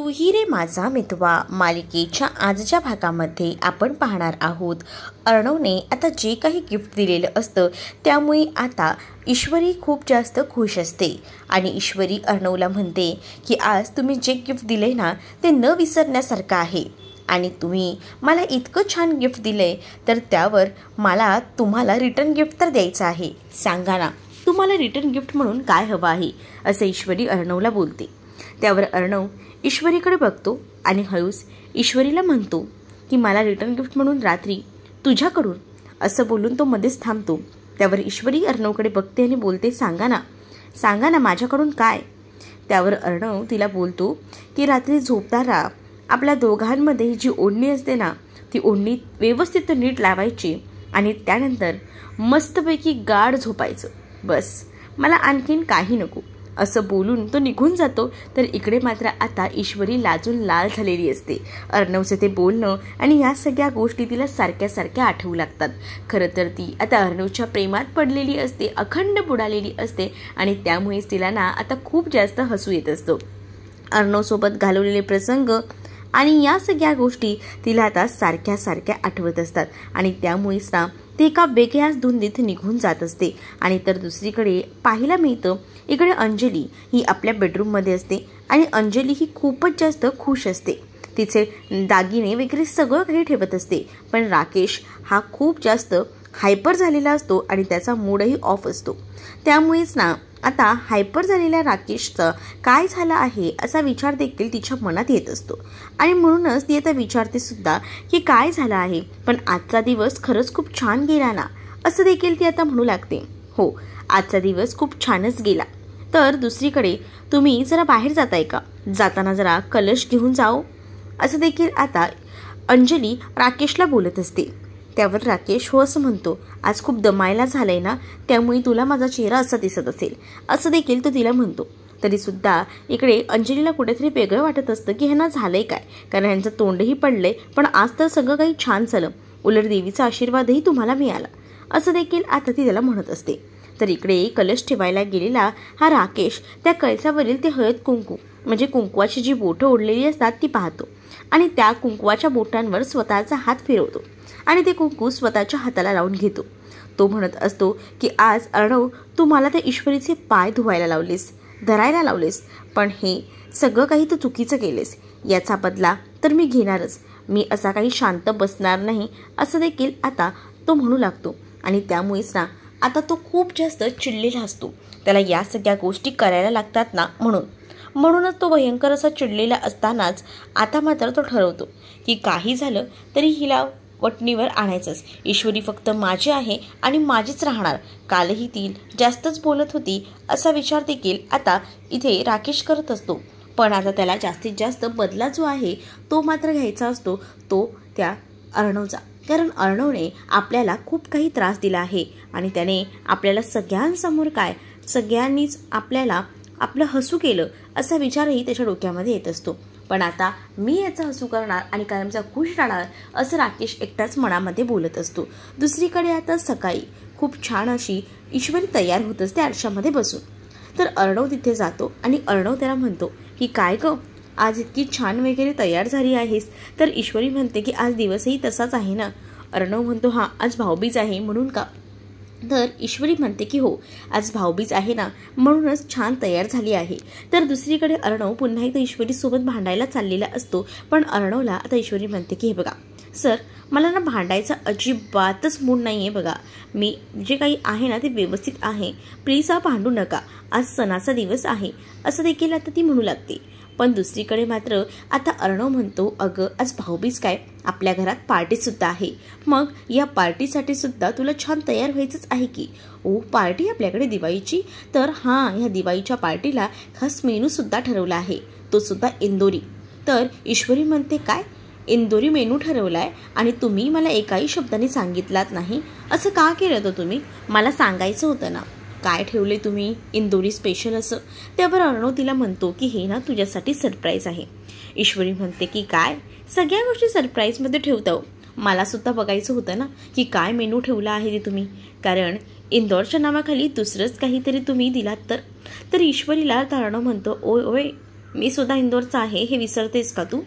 तू ही रे माझा मितवा मालिकेच्या आजच्या भागामध्ये आपण पाहणार आहोत. अर्णवने आता जे काही गिफ्ट दिलेलं असतं त्यामुळे आता ईश्वरी खूप जास्त खुश असते आणि ईश्वरी अर्णवला म्हणते की आज तुम्ही जे गिफ्ट दिले ना ते न विसरण्यासारखं आहे आणि तुम्ही मला इतकं छान गिफ्ट दिले तर त्यावर मला तुम्हाला रिटर्न गिफ्ट तर द्यायचं आहे. सांगा ना तुम्हाला रिटर्न गिफ्ट म्हणून काय हवं आहे असं ईश्वरी अर्णवला बोलते. त्यावर अर्णव ईश्वरीकडे बघतो आणि हळूच ईश्वरीला म्हणतो की मला रिटर्न गिफ्ट म्हणून रात्री तुझ्याकडून असं बोलून तो मध्येच थांबतो. त्यावर ईश्वरी अर्णवकडे बघते आणि बोलते सांगा ना माझ्याकडून काय. त्यावर अर्णव तिला बोलतो की रात्री झोपताना आपल्या दोघांमध्ये जी ओढणी असते ना ती ओढणी व्यवस्थित नीट लावायची आणि त्यानंतर मस्तपैकी गाढ झोपायचं, बस मला आणखीन काही नको असं बोलून तो निघून जातो. तर इकडे मात्र आता ईश्वरी लाजून लाल झालेली असते. अर्णवचे ते बोलणं आणि या सगळ्या गोष्टी तिला सारख्या आठवू लागतात. खरं तर ती आता अर्णवच्या प्रेमात पडलेली असते, अखंड बुडालेली असते आणि त्यामुळेच तिला ना आता खूप जास्त हसू येत असतो. अर्णवसोबत घालवलेले प्रसंग आणि या सगळ्या गोष्टी तिला आता सारख्या आठवत असतात आणि त्यामुळेच ना ती एका वेगळ्याच धुंदीत निघून जात असते. आणि तर दुसरीकडे पाहायला मिळतं इकडे अंजली ही आपल्या बेडरूममध्ये असते आणि अंजली ही खूपच जास्त खुश असते. तिचे दागिने वगैरे सगळं काही ठेवत असते. पण राकेश हा खूप जास्त हायपर झालेला असतो आणि त्याचा मूडही ऑफ असतो. त्यामुळेच ना आता हायपर झालेल्या राकेशचं काय झालं आहे असा विचार देखील तिच्या मनात येत असतो आणि म्हणूनच ती आता विचारते सुद्धा की काय झालं आहे. पण आजचा दिवस खरंच खूप छान गेला ना असं देखील ती आता म्हणू लागते. हो, आजचा दिवस खूप छानच गेला. तर दुसरीकडे तुम्ही जरा बाहेर जाताय का, जाताना जरा कलश घेऊन जाओ असं देखील आता अंजली राकेशला बोलत असते. त्यावर राकेश हो असं म्हणतो. आज खूप दमायला झालंय ना त्यामुळे तुला माझा चेहरा असा दिसत असेल असं देखील तो तिला म्हणतो. तरीसुद्धा इकडे अंजलीला कुठेतरी वेगळं वाटत असतं की ह्यांना झालंय काय, कारण ह्यांचं तोंडही पडलंय पण आज तर सगळं काही छान झालं, उलट देवीचा आशीर्वादही तुम्हाला मिळाला असं देखील आता ती त्याला म्हणत असते. तर इकडे कलश ठेवायला गेलेला हा राकेश त्या कळसावरील ते हळद कुंकू म्हणजे कुंकवाची जी बोटं ओढलेली असतात ती पाहतो आणि त्या कुंकवाच्या बोटांवर स्वतःचा हात फिरवतो आणि ते कुंकू स्वतःच्या हाताला लावून घेतो. तो म्हणत असतो की आज अर्णव तू मला त्या ईश्वरीचे पाय धुवायला लावलेस, धरायला लावलेस, पण हे सगळं काही तू चुकीचं केलेस, याचा बदला तर मी घेणारच, मी असा काही शांत बसणार नाही असं देखील आता तो म्हणू लागतो. आणि त्यामुळेच ना आता तो खूप जास्त चिडलेला असतो. त्याला या सगळ्या गोष्टी करायला लागतात ना म्हणूनच तो भयंकर असा चिडलेला असतानाच आता मात्र तो ठरवतो की काही झालं तरी हिला वटणीवर आणायचंच. ईश्वरी फक्त माझी आहे आणि माझीच राहणार. कालही ती जास्तच बोलत होती असा विचार देखील आता इथे राकेश करत असतो. पण आता त्याला जास्तीत जास्त बदला जो आहे तो मात्र घ्यायचा असतो तो त्या अर्णवचा. कारण अर्णवने आपल्याला खूप काही त्रास दिला आहे आणि त्याने आपल्याला सगळ्यांसमोर सगळ्यांनीच आपल्याला आपलं हसू केलं असा विचारही त्याच्या डोक्यामध्ये येत असतो. पण आता मी याचा हसू करणार आणि कायमचा खुश राहणार असं राकेश एकटाच मनामध्ये बोलत असतो. दुसरीकडे आता सकाळी खूप छान अशी ईश्वरी तयार होत असते आरशामध्ये बसून. तर अर्णव तिथे जातो आणि अर्णव त्याला म्हणतो की काय गं आज इतकी छान वगैरे तयार झाली आहेस. तर ईश्वरी म्हणते की आज दिवसही तसाच आहे ना. अर्णव म्हणतो हां आज भाऊबीज आहे म्हणून का. तर ईश्वरी म्हणते की हो आज भाऊबीज आहे ना म्हणूनच छान तयार झाली आहे. तर दुसरीकडे अर्णव पुन्हा एकदा ईश्वरीसोबत भांडायला चाललेला असतो. पण अर्णवला आता ईश्वरी म्हणते की हे बघा सर मला ना भांडायचा अजिबातच मूड नाही आहे. बघा मी जे काही आहे ना ते व्यवस्थित आहे, प्लीज भांडू नका, आज सणाचा दिवस आहे असं देखील आता ती म्हणू लागते. पण दुसरीकडे मात्र आता अर्णव म्हणतो अगं आज भाऊबीज काय आपल्या घरात पार्टीसुद्धा आहे, मग या पार्टीसाठी सुद्धा तुला छान तयार व्हायचंच आहे की. ओ पार्टी आपल्याकडे दिवाळीची. तर हां ह्या दिवाळीच्या पार्टीला खास मेनूसुद्धा ठरवला आहे, तो सुद्धा इंदोरी. तर ईश्वरी म्हणते काय इंदोरी मेनू ठरवलाय आणि तुम्ही मला एकाही शब्दाने सांगितलात नाही, असं का केलं तर तुम्ही मला सांगायचं होतं ना काय ठेवले तुम्ही इंदोरी स्पेशल असं. त्यावर अर्णव तिला म्हणतो की हे ना तुझ्यासाठी सरप्राईज आहे. ईश्वरी म्हणते की काय सगळ्या गोष्टी सरप्राईजमध्ये ठेवतो, मला सुद्धा बघायचं होतं ना की काय मेनू ठेवला आहे ते तुम्ही, कारण इंदोरच्या नावाखाली दुसरंच काहीतरी तुम्ही दिलात तर. ईश्वरीला अर्णव म्हणतो ओय मी सुद्धा इंदोरचा आहे हे विसरतेस का तू?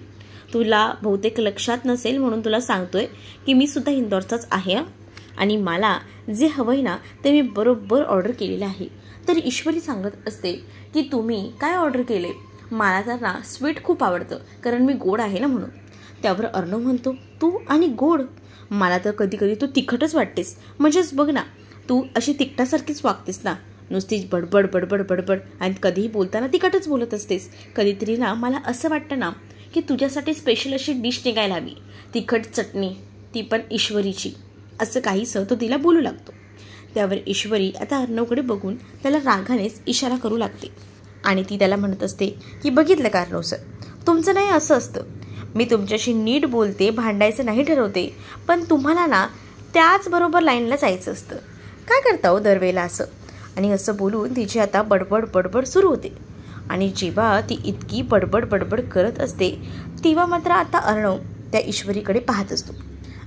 तुला बहुतेक लक्षात नसेल म्हणून तुला सांगतोय की मी सुद्धा इंदोरचाच आहे आणि मला जे हवंय ना ते मी बरोबर ऑर्डर केलेलं आहे. तर ईश्वरी सांगत असते की तुम्ही काय ऑर्डर केले? मला तर ना स्वीट खूप आवडतं कारण मी गोड आहे ना म्हणून. त्यावर अर्णव म्हणतो तू आणि गोड? मला तर कधी कधी तू तिखटच वाटतेस. म्हणजेच बघ ना तू अशी तिखटासारखीच वागतेस ना, नुसतीच बडबड बडबड बडबड आणि कधीही बोलताना तिखटच बोलत असतेस. कधीतरी ना मला असं वाटतं ना की तुझ्यासाठी स्पेशल अशी डिश निघायला हवी, तिखट चटणी, ती पण ईश्वरीची, असं काहीसं तो तिला बोलू लागतो. त्यावर ईश्वरी आता अर्णवकडे बघून त्याला रागानेच इशारा करू लागते आणि ती त्याला म्हणत असते की बघितलं का अर्णव सर, तुमचं नाही असं असतं. मी तुमच्याशी नीट बोलते, भांडायचं नाही ठरवते, पण तुम्हाला ना त्याचबरोबर लाईनला जायचं असतं. काय करता हो दरवेळेला असं? आणि असं बोलून तिची आता बडबड बडबड सुरू होते. आणि जेव्हा ती इतकी बडबड बडबड करत असते तेव्हा मात्र आता अर्णव त्या ईश्वरीकडे पाहत असतो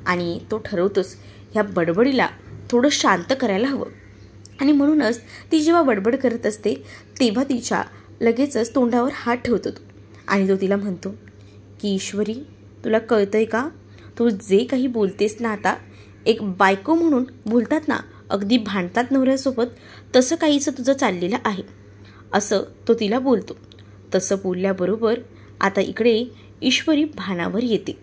आणि तो ठरवतोच ह्या बडबडीला थोडं शांत करायला हवं. आणि म्हणूनच ती जेव्हा बडबड करत असते तेव्हा तिच्या लगेचच तोंडावर हात ठेवतो तो आणि तो तिला म्हणतो की ईश्वरी, तुला कळतंय का? तू जे काही बोलतेस ना आता, एक बायको म्हणून बोलतात ना, अगदी भांडतात नवऱ्यासोबत, तसं काहीसं तुझं चाललेलं आहे, असं तो तिला बोलतो. तसं बोलल्याबरोबर आता इकडे ईश्वरी भानावर येते.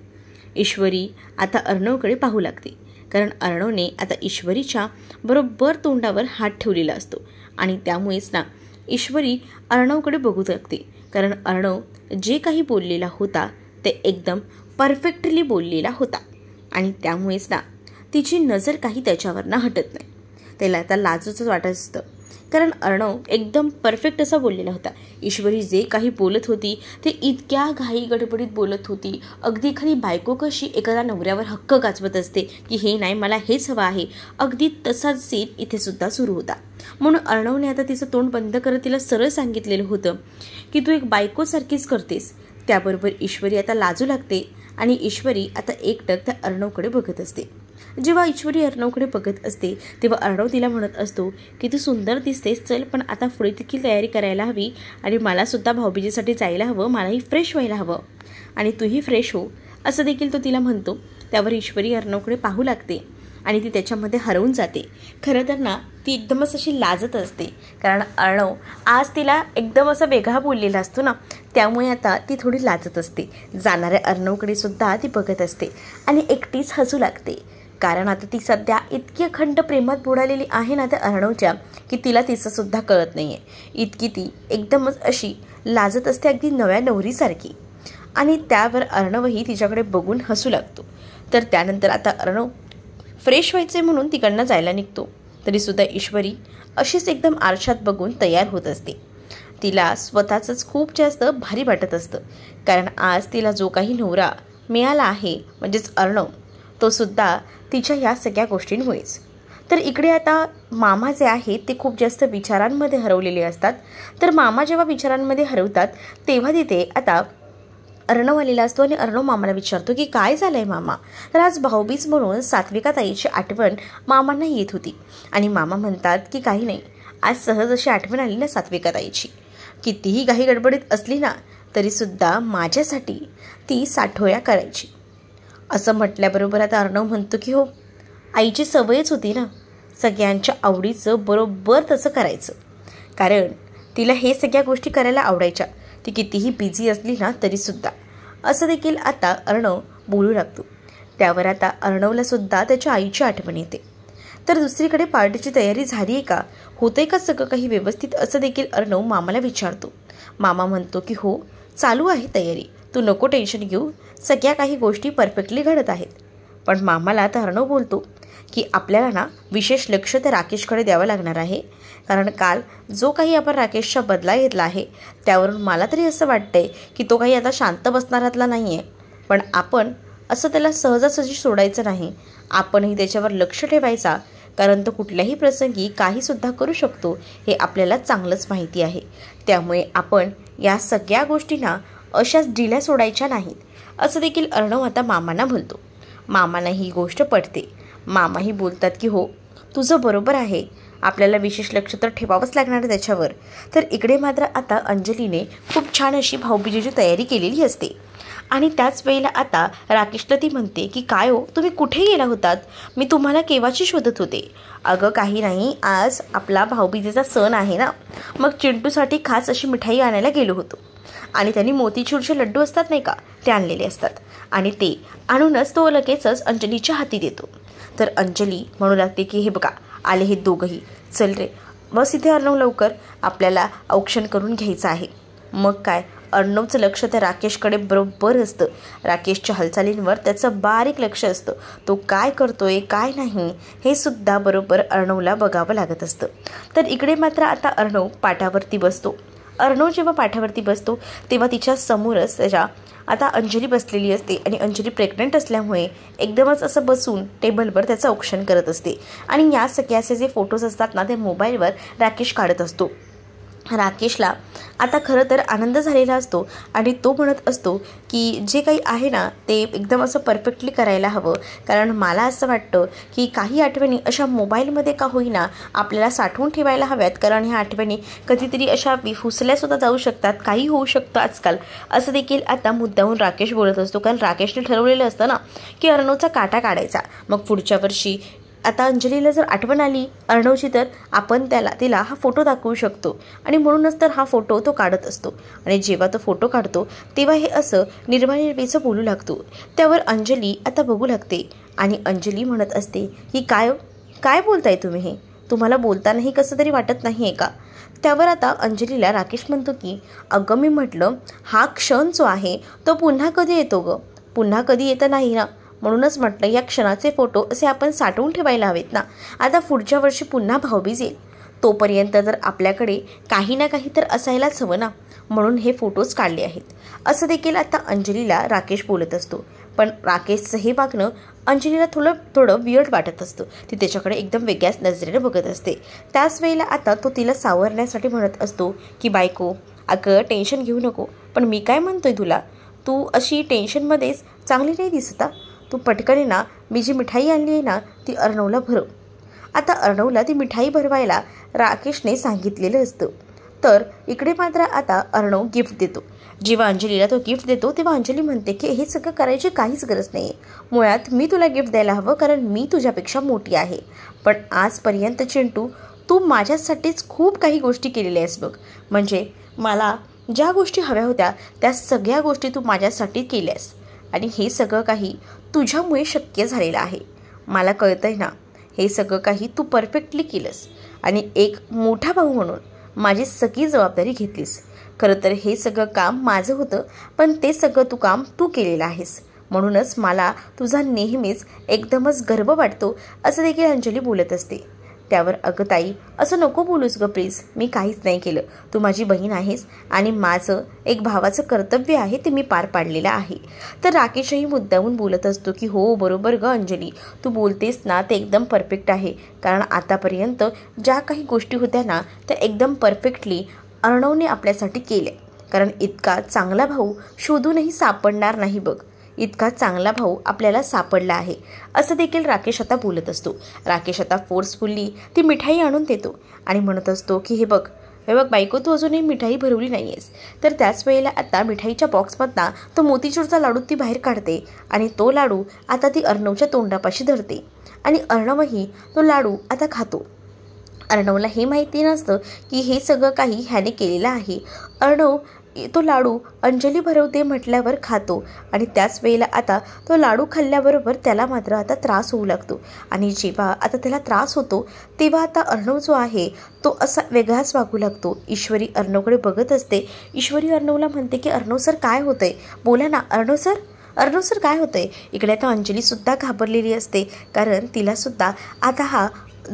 ईश्वरी आता अर्णवकडे पाहू लागते कारण अर्णवने आता ईश्वरीच्या बरोबर तोंडावर हात ठेवलेला असतो आणि त्यामुळेच ना ईश्वरी अर्णवकडे बघू लागते कारण अर्णव जे काही बोललेला होता ते एकदम परफेक्टली बोललेला होता आणि त्यामुळेच ना तिची नजर काही त्याच्यावरनं हटत नाही. त्याला आता लाजच वाटत असतं कारण अर्णव एकदम परफेक्ट असा बोललेला होता. ईश्वरी जे काही बोलत होती ते इतक्या घाई गडबडीत बोलत होती, अगदी एखादी बायको कशी एखाद्या नवऱ्यावर हक्क गाजवत असते की हे नाही मला हेच हवं आहे, अगदी तसाच सीन इथे सुद्धा सुरू होता. म्हणून अर्णवने आता तिचं तोंड बंद करत तिला सरळ सांगितलेलं होतं की तू एक बायकोसारखीच करतेस. त्याबरोबर ईश्वरी आता लाजू लागते आणि ईश्वरी आता एकटक त्या अर्णवकडे बघत असते. जेव्हा ईश्वरी अर्णवकडे बघत असते तेव्हा अर्णव तिला म्हणत असतो की तू सुंदर दिसतेस, चल पण आता पुढे देखील तयारी करायला हवी आणि मलासुद्धा भाऊबीजेसाठी जायला हवं, मलाही फ्रेश व्हायला हवं आणि तूही फ्रेश हो, असं देखील तो तिला म्हणतो. त्यावर ईश्वरी अर्णवकडे पाहू लागते आणि ती त्याच्यामध्ये हरवून जाते. खरं तर ना ती एकदमच अशी लाजत असते कारण अर्णव आज तिला एकदम असा वेगळा बोललेला असतो ना, त्यामुळे आता ती थोडी लाजत असते. जाणाऱ्या अर्णवकडे सुद्धा ती बघत असते आणि एकटीच हसू लागते कारण आता ती सध्या इतकी अखंड प्रेमात बुडालेली आहे ना त्या अर्णवच्या की तिला तिचं सुद्धा कळत नाही आहे. इतकी ती एकदमच अशी लाजत असते अगदी नव्या नवरीसारखी आणि त्यावर अर्णवही तिच्याकडे बघून हसू लागतो. तर त्यानंतर आता अर्णव फ्रेश व्हायचे म्हणून तिकडनं जायला निघतो. तरीसुद्धा ईश्वरी अशीच एकदम आरशात बघून तयार होत असते. तिला स्वतःचंच खूप जास्त भारी वाटत असतं कारण आज तिला जो काही नवरा मिळाला आहे म्हणजेच अर्णव, तो सुद्धा तिच्या ह्या सगळ्या गोष्टींमुळेच. तर इकडे आता मामा जे आहेत ते खूप जास्त विचारांमध्ये हरवलेले असतात. तर मामा जेव्हा विचारांमध्ये हरवतात तेव्हा तिथे आता अर्णव आलेला असतो आणि अर्णव मामाला विचारतो की काय झालं आहे मामा? तर आज भाऊबीज म्हणून सात्विका ताईची आठवण मामांना येत होती आणि मामा म्हणतात की काही नाही, आज सहज अशी आठवण आली ना सात्विका ताईची, कितीही घाई गडबडीत असली ना तरीसुद्धा माझ्यासाठी ती साठोळ्या करायची. असं म्हटल्याबरोबर आता अर्णव म्हणतो की हो, आईची सवयच होती ना सगळ्यांच्या आवडीचं बरोबर तसं करायचं कारण तिला हे सगळ्या गोष्टी करायला आवडायच्या, ती कितीही बिझी असली ना तरीसुद्धा, असं देखील आता अर्णव बोलू लागतो. त्यावर आता अर्णवला सुद्धा त्याच्या आईची आठवण येते. तर दुसरीकडे पार्टीची तयारी झाली आहे का, होते का सगळं काही व्यवस्थित, असं देखील अर्णव मामाला विचारतो. मामा म्हणतो की हो चालू आहे तयारी, तू नको टेन्शन घेऊ, सगळ्या काही गोष्टी परफेक्टली घडत आहेत. पण मामाला आता अर्णव बोलतो की आपल्याला ना विशेष लक्ष त्या राकेशकडे द्यावं लागणार आहे कारण काल जो काही आपण राकेशचा बदला घेतला आहे त्यावरून मला तरी असं वाटतंय की तो काही आता शांत बसणारातला नाही आहे. पण आपण असं त्याला सहजासहजी सोडायचं नाही, आपणही त्याच्यावर लक्ष ठेवायचा कारण तो कुठल्याही प्रसंगी काहीसुद्धा करू शकतो हे आपल्याला चांगलंच माहिती आहे. त्यामुळे आपण या सगळ्या गोष्टींना अशाच ढिल्या सोडायच्या नाहीत, असं देखील अर्णव आता मामांना बोलतो. मामांना ही गोष्ट पटते. मामाही बोलतात की हो तुझं बरोबर आहे, आपल्याला विशेष लक्ष तर ठेवावंच लागणार आहे त्याच्यावर. तर इकडे मात्र आता अंजलीने खूप छान अशी भाऊबीजेची तयारी केलेली असते. आणि त्याच वेळेला आता राकेशला ती म्हणते की काय हो, तुम्ही कुठे गेला होतात? मी तुम्हाला केव्हाची शोधत होते. अगं काही नाही, आज आपला भाऊबीजेचा सण आहे ना, मग चिंटूसाठी खास अशी मिठाई आणायला गेलो होतो. आणि त्यांनी मोतीचूरचे लड्डू असतात नाही का, ते आणलेले असतात. आणि ते आणूनच तो लगेचच अंजलीच्या हाती देतो. तर अंजली म्हणू लागते की हे बघा आले हे दोघंही, चल रे बस इथे अर्णव, लवकर आपल्याला औक्षण करून घ्यायचं आहे. मग काय, अर्णवचं लक्ष त्या राकेशकडे बरोबर असतं. राकेशच्या हालचालींवर त्याचं बारीक लक्ष असतं. तो काय करतोय काय नाही हे सुद्धा बरोबर अर्णवला बघावं लागत असतं. तर इकडे मात्र आता अर्णव पाठावरती बसतो. अर्णव जेव्हा पाठावरती बसतो तेव्हा तिच्या समोरच त्याच्या आता अंजली बसलेली असते. आणि अंजली प्रेग्नंट असल्यामुळे एकदमच असं बसून टेबलवर त्याचं औक्षण करत असते. आणि या सगळ्याचे जे फोटोज असतात ना, ते मोबाईलवर राकेश काढत असतो. राकेशला आता खरं तर आनंद झालेला असतो आणि तो म्हणत असतो की जे काही आहे ना ते एकदम असं परफेक्टली करायला हवं. कारण मला असं वाटतं की काही आठवणी अशा मोबाईलमध्ये का होईना आपल्याला साठवून ठेवायला हव्यात. कारण ह्या आठवणी कधीतरी अशा विफुसल्यासुद्धा जाऊ शकतात, काही होऊ शकतं आजकाल, असं देखील आता मुद्दाहून राकेश बोलत असतो. कारण राकेशने ठरवलेलं असतं ना की अर्णवचा काटा काढायचा. मग पुढच्या वर्षी आता अंजलीला जर आठवण आली अर्णवची तर आपण तिला हा फोटो दाखवू शकतो. आणि म्हणूनच तर हा फोटो तो काढत असतो. आणि जेव्हा तो फोटो काढतो तेव्हा हे असं निर्वाणीचं बोलू लागतो. त्यावर अंजली आता बघू लागते आणि अंजली म्हणत असते की काय बोलताय तुम्ही, हे तुम्हाला बोलतानाही कसं तरी वाटत नाही आहे का? त्यावर आता अंजलीला राकेश म्हणतो की अगं मी म्हटलं हा क्षण जो आहे तो पुन्हा कधी येतो गं, पुन्हा कधी येतं नाही ना, म्हणूनच म्हटलं या क्षणाचे फोटो असे आपण साठवून ठेवायला हवेत ना. आता पुढच्या वर्षी पुन्हा भाऊबीज येईल, तोपर्यंत जर आपल्याकडे काही ना काही तर असायलाच हवं ना, म्हणून हे फोटोज काढले आहेत, असं देखील आता अंजलीला राकेश बोलत असतो. पण राकेशचं हे वागणं अंजलीला थोडं वियर्ड वाटत असतं. ती त्याच्याकडे एकदम वेगळ्याच नजरेने बघत असते. त्याच वेळेला आता तो तिला सावरण्यासाठी म्हणत असतो की बायको अगं टेन्शन घेऊ नको, पण मी काय म्हणतोय तुला, तू अशी टेन्शनमध्येच चांगली नाही दिसता. तू पटकन ना मी जी मिठाई आणली आहे ना ती अर्णवला भरव. आता अर्णवला ती मिठाई भरवायला राकेशने सांगितलेलं असतं. तर इकडे मात्र आता अर्णव गिफ्ट देतो. जेव्हा अंजलीला तो गिफ्ट देतो तेव्हा अंजली म्हणते की हे सगळं करायची काहीच गरज नाही आहे. मुळात मी तुला गिफ्ट द्यायला हवं कारण मी तुझ्यापेक्षा मोठी आहे. पण आजपर्यंत चिंटू तू माझ्यासाठीच खूप काही गोष्टी केलेल्या आहेस बघ. म्हणजे मला ज्या गोष्टी हव्या होत्या त्या सगळ्या गोष्टी तू माझ्यासाठी केल्यास. आणि हे सगळं काही तुझ्यामुळे शक्य झालेलं आहे. मला कळतं आहे ना, हे सगळं काही तू परफेक्टली केलंस आणि एक मोठा भाऊ म्हणून माझी सगळी जबाबदारी घेतलीस. खरं तर हे सगळं काम माझं होतं, पण ते सगळं काम तू केलेलं आहेस. म्हणूनच मला तुझा नेहमीच एकदमच गर्व वाटतो, असं देखील अंजली बोलत असते. त्यावर अगं ताई असं नको बोलूस गं प्लीज, मी काहीच नाही केलं. तू माझी बहीण आहेस आणि माझं एक भावाचं कर्तव्य आहे ते मी पार पाडलेलं आहे. तर राकेशही मुद्दामून बोलत असतो की हो बरोबर गं अंजली, तू बोलतेस ना ते एकदम परफेक्ट आहे. कारण आतापर्यंत ज्या काही गोष्टी होत्या ना त्या एकदम परफेक्टली अर्णवने आपल्यासाठी केल्या. कारण इतका चांगला भाऊ शोधूनही सापडणार नाही बघ, इतका चांगला भाऊ आपल्याला सापडला आहे, असं देखील राकेश आता बोलत असतो. राकेश आता फोर्सफुल्ली ती मिठाई आणून देतो आणि म्हणत असतो की हे बघ बायको, तू अजूनही मिठाई भरवली नाही आहेस. तर त्याच वेळेला आता मिठाईच्या बॉक्समधला तो मोतीचूरचा लाडू ती बाहेर काढते आणि तो लाडू आता ती अर्णवच्या तोंडापाशी धरते आणि अर्णवही तो लाडू आता खातो. अर्णवला हे माहिती नसतं की हे सगळं काही ह्याने केलेलं आहे. अर्णव तो लाडू अंजली भरवते म्हटल्यावर खातो आणि त्याच वेळेला आता तो लाडू खाल्ल्याबरोबर त्याला मात्र आता त्रास होऊ लागतो. आणि जेव्हा आता त्याला त्रास होतो तेव्हा आता अर्णव जो आहे तो असा वेगळाच वागू लागतो. ईश्वरी अर्णवकडे बघत असते. ईश्वरी अर्णवला म्हणते की अर्णव सर काय होतंय, बोला ना अर्णव सर काय होतंय. इकडे आता अंजलीसुद्धा घाबरलेली असते कारण तिलासुद्धा आता हा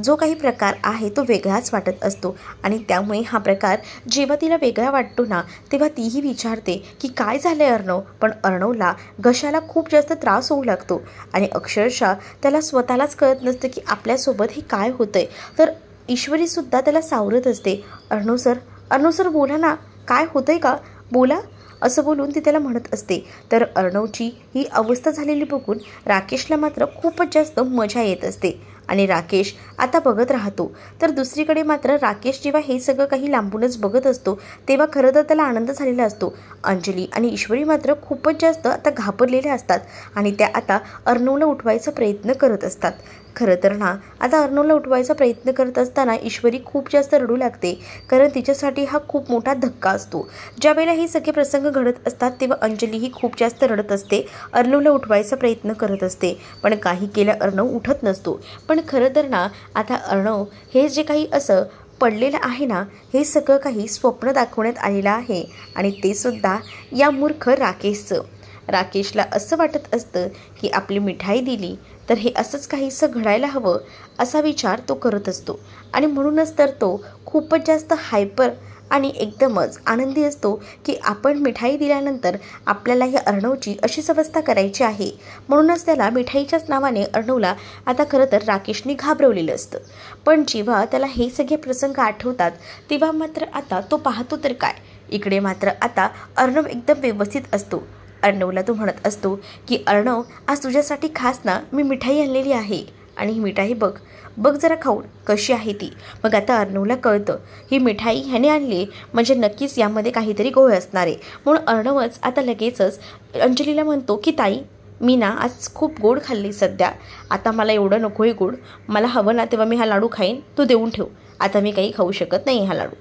जो काही प्रकार आहे तो वेगळाच वाटत असतो. आणि त्यामुळे हा प्रकार जेव्हा तिला वेगळा वाटतो ना तेव्हा तीही विचारते की काय झालं आहे अर्णव. पण अर्णवला घशाला खूप जास्त त्रास होऊ लागतो आणि अक्षरशः त्याला स्वतःलाच कळत नसतं की आपल्यासोबत हे काय होतं आहे. तर ईश्वरीसुद्धा त्याला सावरत असते. अर्णव सर बोला ना, काय होतं आहे का, बोला, असं बोलून ती त्याला म्हणत असते. तर अर्णवची ही अवस्था झालेली बघून राकेशला मात्र खूपच जास्त मजा येत असते आणि राकेश आता बघत राहतो. तर दुसरीकडे मात्र राकेश जेव्हा हे सगळं काही लांबूनच बघत असतो तेव्हा खरं तर त्याला आनंद झालेला असतो. अंजली आणि ईश्वरी मात्र खूपच जास्त आता घाबरलेल्या असतात आणि त्या आता अर्णवला उठवायचा प्रयत्न करत असतात. खरं तर ना आता अर्णवला उठवायचा प्रयत्न करत असताना ईश्वरी खूप जास्त रडू लागते, कारण तिच्यासाठी हा खूप मोठा धक्का असतो. ज्यावेळेला हे सगळे प्रसंग घडत असतात तेव्हा अंजली ही खूप जास्त रडत असते, अर्णवला उठवायचा प्रयत्न करत असते, पण काही केल्या अर्णव उठत नसतो. पण खरं तर ना आता अर्णव हे जे काही असं पडलेलं आहे ना, हे सगळं काही स्वप्न दाखवण्यात आलेलं आहे आणि ते सुद्धा या मूर्ख राकेशचं. राकेशला असं वाटत असतं की आपली मिठाई दिली तर हे असंच काहीसं घडायला हवं असा विचार तो करत असतो आणि म्हणूनच तर तो खूपच जास्त हायपर आणि एकदमच आनंदी असतो की आपण मिठाई दिल्यानंतर आपल्याला ही अर्णवची अशीच अवस्था करायची आहे. म्हणूनच त्याला मिठाईच्याच नावाने अर्णवला आता खरं तर राकेशने घाबरवलेलं असतं. पण जेव्हा त्याला हे सगळे प्रसंग आठवतात तेव्हा मात्र आता तो पाहतो तर काय, इकडे मात्र आता अर्णव एकदम व्यवस्थित असतो. अर्णवला तो म्हणत असतो की अर्णव, आज तुझ्यासाठी खास ना मी मिठाई आणलेली आहे आणि ही मिठाई बघ बघ जरा खाऊन कशी आहे ती. मग आता अर्णवला कळतं ही मिठाई ह्याने आणली म्हणजे नक्कीच यामध्ये काहीतरी गोळ असणार आहे. म्हणून अर्णवच आता लगेचच अंजलीला म्हणतो की ताई, मी ना आज खूप गोड खाल्ली सध्या, आता मला एवढं नको आहे गोड, मला हवं ना तेव्हा मी हा लाडू खाईन, तू देऊन ठेव, आता मी काही खाऊ शकत नाही हा लाडू.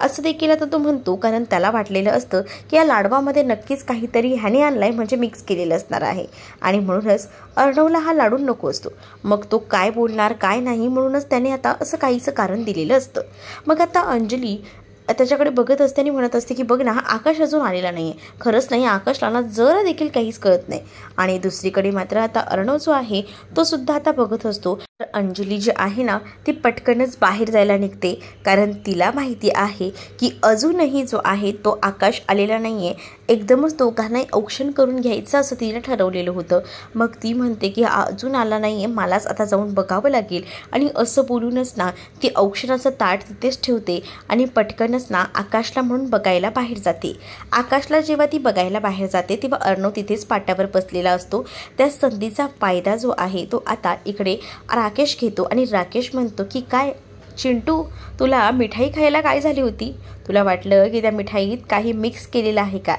असं देखील आता तो म्हणतो, कारण त्याला वाटलेलं असतं की या लाडवामध्ये नक्कीच काहीतरी ह्याने आणलाय म्हणजे मिक्स केलेलं असणार आहे आणि म्हणूनच अर्णवला हा लाडू नको असतो. मग तो काय बोलणार काय नाही म्हणूनच त्याने आता असं काहीचं कारण दिलेलं असतं. मग आता अंजली त्याच्याकडे बघत असते आणि म्हणत असते की बघ ना, हा आकाश अजून आलेला नाही आहे, खरंच नाही आकाशला ना जरा देखील काहीच कळत नाही. आणि दुसरीकडे मात्र आता अर्णव जो आहे तो सुद्धा आता बघत असतो. तर अंजली जी आहे ना ती पटकनच बाहेर जायला निघते, कारण तिला माहिती आहे की अजूनही जो आहे तो आकाश आलेला नाही आहे. एकदमच दोघांनाही औक्षण करून घ्यायचं असं तिने ठरवलेलं होतं. मग ती म्हणते की अजून आला नाही आहे, मलाच आता जाऊन बघावं लागेल. आणि असं बोलूनच ना ती औक्षणाचं ताट तिथेच ठेवते आणि पटकनच ना आकाशला म्हणून बघायला बाहेर जाते. आकाशला जेव्हा ती बघायला बाहेर जाते तेव्हा अर्णव तिथेच पाटावर बसलेला असतो. त्या संधीचा फायदा जो आहे तो आता इकडे राकेश घेतो आणि राकेश म्हणतो की काय चिंटू, तुला मिठाई खायला काय झाली होती? तुला वाटलं की त्या मिठाईत काही मिक्स केलेलं आहे का?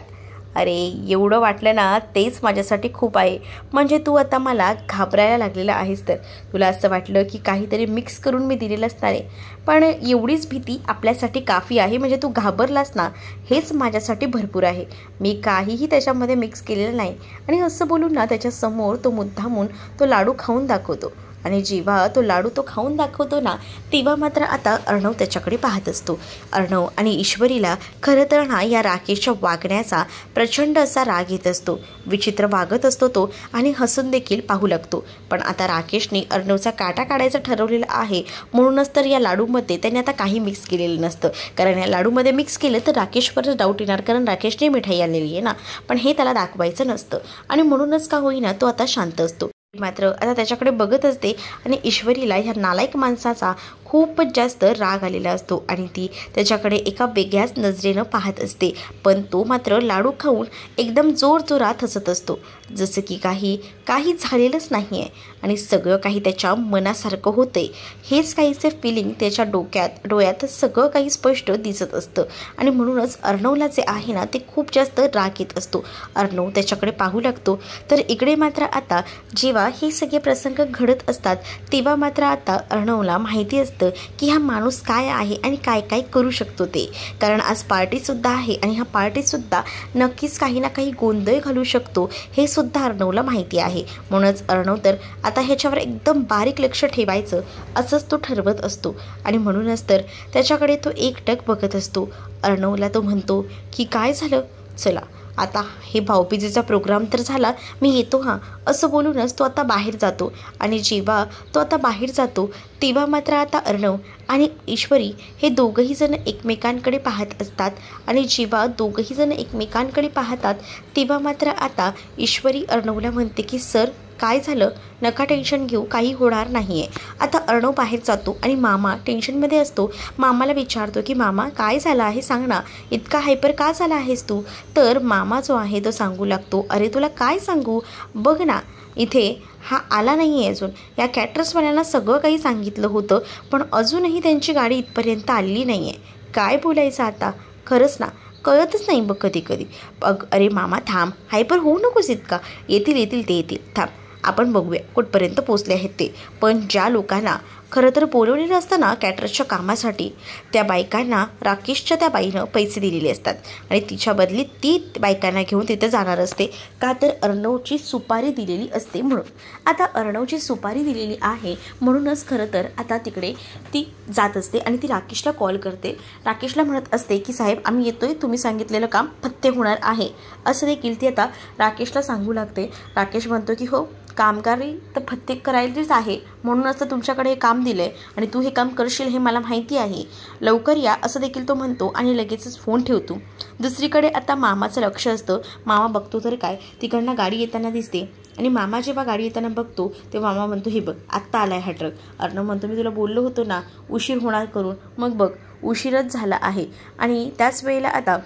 अरे एवढं वाटलं ना तेच माझ्यासाठी खूप आहे. म्हणजे तू आता मला घाबरायला लागलेला आहेस, तर तुला असं वाटलं की काहीतरी मिक्स करून मी दिलेलं असणार आहे. पण एवढीच भीती आपल्यासाठी काफी आहे, म्हणजे तू घाबरलास ना हेच माझ्यासाठी भरपूर आहे. मी काहीही त्याच्यामध्ये मिक्स केलेलं नाही. आणि असं बोलून ना त्याच्यासमोर तो मुद्दामून तो लाडू खाऊन दाखवतो आणि जेव्हा तो लाडू तो खाऊन दाखवतो ना तेव्हा मात्र आता अर्णव त्याच्याकडे पाहत असतो. अर्णव आणि ईश्वरीला खरं तर ना या राकेशच्या वागण्याचा प्रचंड असा राग येत असतो. विचित्र वागत असतो तो आणि हसून देखील पाहू लागतो. पण आता राकेशने अर्णवचा काटा काढायचं ठरवलेलं आहे, म्हणूनच तर या लाडूमध्ये त्याने आता काही मिक्स केलेलं नसतं. कारण या लाडूमध्ये मिक्स केलं तर राकेशवरच डाऊट येणार, कारण राकेशने मिठाई आणलेली आहे ना, पण हे त्याला दाखवायचं नसतं आणि म्हणूनच का होईना तो आता शांत असतो. मात्र आता त्याच्याकडे बघत असते आणि ईश्वरीला ह्या नालायक माणसाचा खूपच जास्त राग आलेला असतो आणि ती त्याच्याकडे एका वेगळ्याच नजरेनं पाहत असते. पण तो मात्र लाडू खाऊन एकदम जोरजोरात हसत असतो, जसं की काही झालेलंच नाही आहे आणि सगळं काही त्याच्या मनासारखं होतंय हेच काहीचे फिलिंग त्याच्या डोळ्यात सगळं काही स्पष्ट दिसत असतं. आणि म्हणूनच अर्णवला जे आहे ना ते खूप जास्त राग येत असतो. अर्णव त्याच्याकडे पाहू लागतो. तर इकडे मात्र आता जेव्हा हे सगळे प्रसंग घडत असतात तेव्हा मात्र आता अर्णवला माहिती असतं की हा माणूस काय आहे आणि काय काय करू शकतो ते. कारण आज पार्टीसुद्धा आहे आणि ह्या पार्टीसुद्धा नक्कीच काही ना काही गोंधळ घालू शकतो हे सुद्धा अर्णवला माहिती आहे. म्हणूनच अर्णव तर आता ह्याच्यावर एकदम बारीक लक्ष ठेवायचं असंच तो ठरवत असतो आणि म्हणूनच तर त्याच्याकडे तो एकटक बघत असतो. अर्णवला तो म्हणतो की काय झालं, चला आता हे भाऊबीजेचा प्रोग्राम तर झाला, मी येतो हां, असं बोलूनच तो आता बाहेर जातो. आणि जेव्हा तो आता बाहेर जातो तेव्हा मात्र आता अर्णव आणि ईश्वरी हे दोघंही जण एकमेकांकडे पाहत असतात. आणि जेव्हा दोघंही जण एकमेकांकडे पाहतात तेव्हा मात्र आता ईश्वरी अर्णवला म्हणते की सर काय झालं, नका टेन्शन घेऊ, काही होणार नाही आहे. आता अर्णव बाहेर जातो आणि मामा टेन्शनमध्ये असतो. मामाला विचारतो की मामा काय झालं आहे सांग ना, इतका हायपर का झाला आहेस तू. तर मामा जो आहे तो सांगू लागतो, अरे तुला काय सांगू, बघ ना इथे हा आला नाही आहे अजून. या कॅटरर्सवाल्यांना सगळं काही सांगितलं होतं पण अजूनही त्यांची गाडी इथपर्यंत आलेली नाही आहे. काय बोलायचं आता, खरंच ना कळतच नाही बघ कधी कधी. अरे मामा थांब, हायपर होऊ नकोस इतका, येतील ते येतील, थांब आपण बघूया कुठपर्यंत पोचले आहेत ते. पण ज्या लोकांना खरं तर बोलवलेलं असतं ना कॅटरर्सच्या कामासाठी, त्या बायकांना राकेशच्या त्या बाईनं पैसे दिलेले असतात आणि तिच्या बदली ती बायकांना घेऊन तिथं जाणार असते. का तर अर्णवची सुपारी दिलेली असते म्हणून. आता अर्णवची सुपारी दिलेली आहे म्हणूनच खरं तर आता तिकडे ती जात असते आणि ती राकेशला कॉल करते. राकेशला म्हणत असते की साहेब आम्ही येतोय, तुम्ही सांगितलेलं काम फत्ते होणार आहे असं देखील ती आता राकेशला सांगू लागते. राकेश म्हणतो की हो, कामगारी तर फत्ते करायचीच आहे म्हणूनच तर तुमच्याकडे हे काम दिलं आहे आणि तू हे काम करशील हे मला माहिती आहे, लवकर या असं देखील तो म्हणतो आणि लगेचच फोन ठेवतो. दुसरीकडे आता मामाचं लक्ष असतं. मामा बघतो तर काय, तिकडनं गाडी येताना दिसते आणि मामा जेव्हा गाडी येताना बघतो तेव्हा मामा म्हणतो हे बघ आत्ता आलाय हा ट्रक. अर्णव म्हणतो मी तुला बोललो होतो ना उशीर होणार करून, मग बघ उशीरच झाला आहे. आणि त्याच वेळेला आता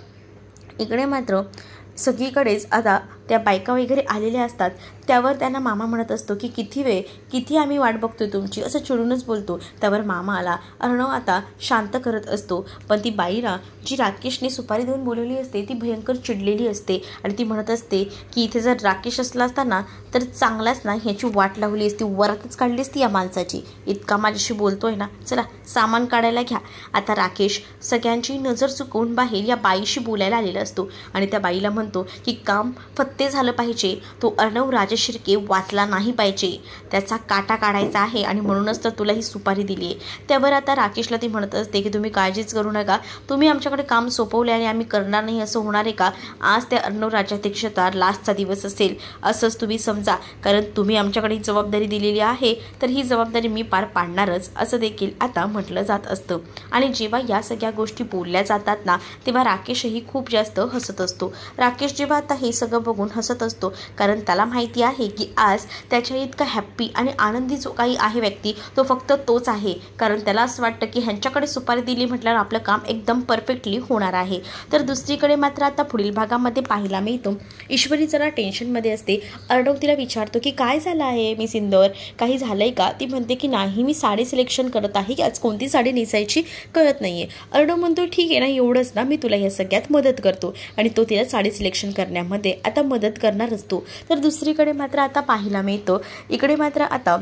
इकडे मात्र सगळीकडेच आता त्या बायका वगैरे आलेल्या असतात. त्यावर त्यांना मामा म्हणत असतो की किती आम्ही वाट बघतोय तुमची, असं चिडूनच बोलतो. त्यावर मामा आला, अर्णव आता शांत करत असतो. पण ती बाईला जी राकेशने सुपारी देऊन बोलवली असते ती भयंकर चिडलेली असते आणि ती म्हणत असते की इथे जर राकेश असला असता ना तर चांगलाच ना ह्याची वाट लावली असती, वरातच काढली असती या माणसाची, इतका माझ्याशी बोलतोय ना, चला सामान काढायला घ्या. आता राकेश सगळ्यांची नजर चुकवून बाहेर या बाईशी बोलायला आलेला असतो आणि त्या बाईला म्हणतो की काम फत्ते झालं पाहिजे, तो अर्णव राजशिर्के वाचला नाही पाहिजे, त्याचा काटा काढायचा आहे आणि म्हणूनच तर तुला ही सुपारी दिली आहे. त्यावर आता राकेशला ती म्हणत असते की तुम्ही काळजीच करू नका, तुम्ही आमच्याकडे काम सोपवले आणि आम्ही करणार नाही असं होणार आहे का. आज त्या अर्णव राज्याध्यक्षता लास्टचा दिवस असेल असंच तुम्ही समजा, कारण तुम्ही आमच्याकडे जबाबदारी दिलेली आहे तर ही जबाबदारी मी पार पाडणारच असं देखील आता म्हटलं जात असतं. आणि जेव्हा या सगळ्या गोष्टी बोलल्या जातात ना तेव्हा राकेशही खूप जास्त हसत असतो. राकेश जेव्हा आता हे सगळं बघून हसत असतो कारण त्याला माहिती आहे की आज त्याच्या इतका हॅप्पी आणि आनंदी जो काही आहे व्यक्ती तो फक्त तोच आहे, कारण त्याला असं वाटतं की ह्यांच्याकडे सुपारी दिली म्हटल्यावर आपलं काम एकदम परफेक्टली होणार आहे. तर दुसरीकडे मात्र आता पुढील भागामध्ये पाहायला मिळतो ईश्वरी जरा टेन्शनमध्ये असते. अर्णव तिला विचारतो की काय झालं आहे मिस इंदौर, काही झालंय का. ती म्हणते की नाही मी साडी सिलेक्शन करत आहे की आज कोणती साडी नेसायची कळत नाहीये. अर्णव म्हणतो ठीक आहे ना, एवढंच ना, मी तुला या सगळ्यात मदत करतो आणि तो तिला साडी सिलेक्शन करण्यामध्ये आता मदत करणार असतो. तर दुसरीकडे मात्र आता पाहायला मिळतो इकडे मात्र आता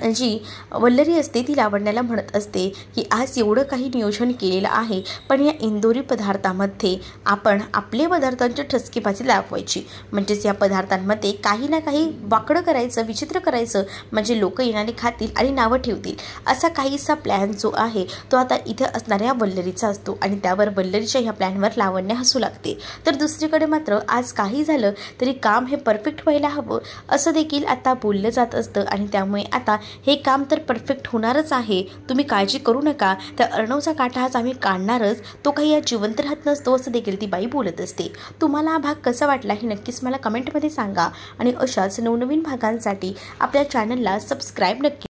जी वल्लरी असते ती लावण्याला म्हणत असते की आज एवढं काही नियोजन केलेलं आहे पण या इंदोरी पदार्थामध्ये आपण आपले पदार्थांची ठसकेबाजी लावायची, म्हणजेच या पदार्थांमध्ये काही ना काही वाकडं करायचं, विचित्र करायचं, म्हणजे लोक येणारे खातील आणि नावं ठेवतील. असा काहीसा प्लॅन जो आहे तो आता इथे असणाऱ्या वल्लरीचा असतो आणि त्यावर वल्लरीच्या ह्या प्लॅनवर लावण्य हसू लागते. तर दुसरीकडे मात्र आज काही झालं तरी काम हे परफेक्ट व्हायला हवं असं देखील आता बोललं जात असतं आणि त्यामुळे आता हे काम तर परफेक्ट होणारच आहे, तुम्ही काळजी करू नका, त्या अर्णवचा काटा आज आम्ही काढणारच, तो काही या जिवंत राहत नसतो असं देखील ती बाई बोलत असते. तुम्हाला हा भाग कसा वाटला हे नक्कीच मला कमेंटमध्ये सांगा आणि अशाच नवनवीन भागांसाठी आपल्या चॅनलला सबस्क्राईब नक्की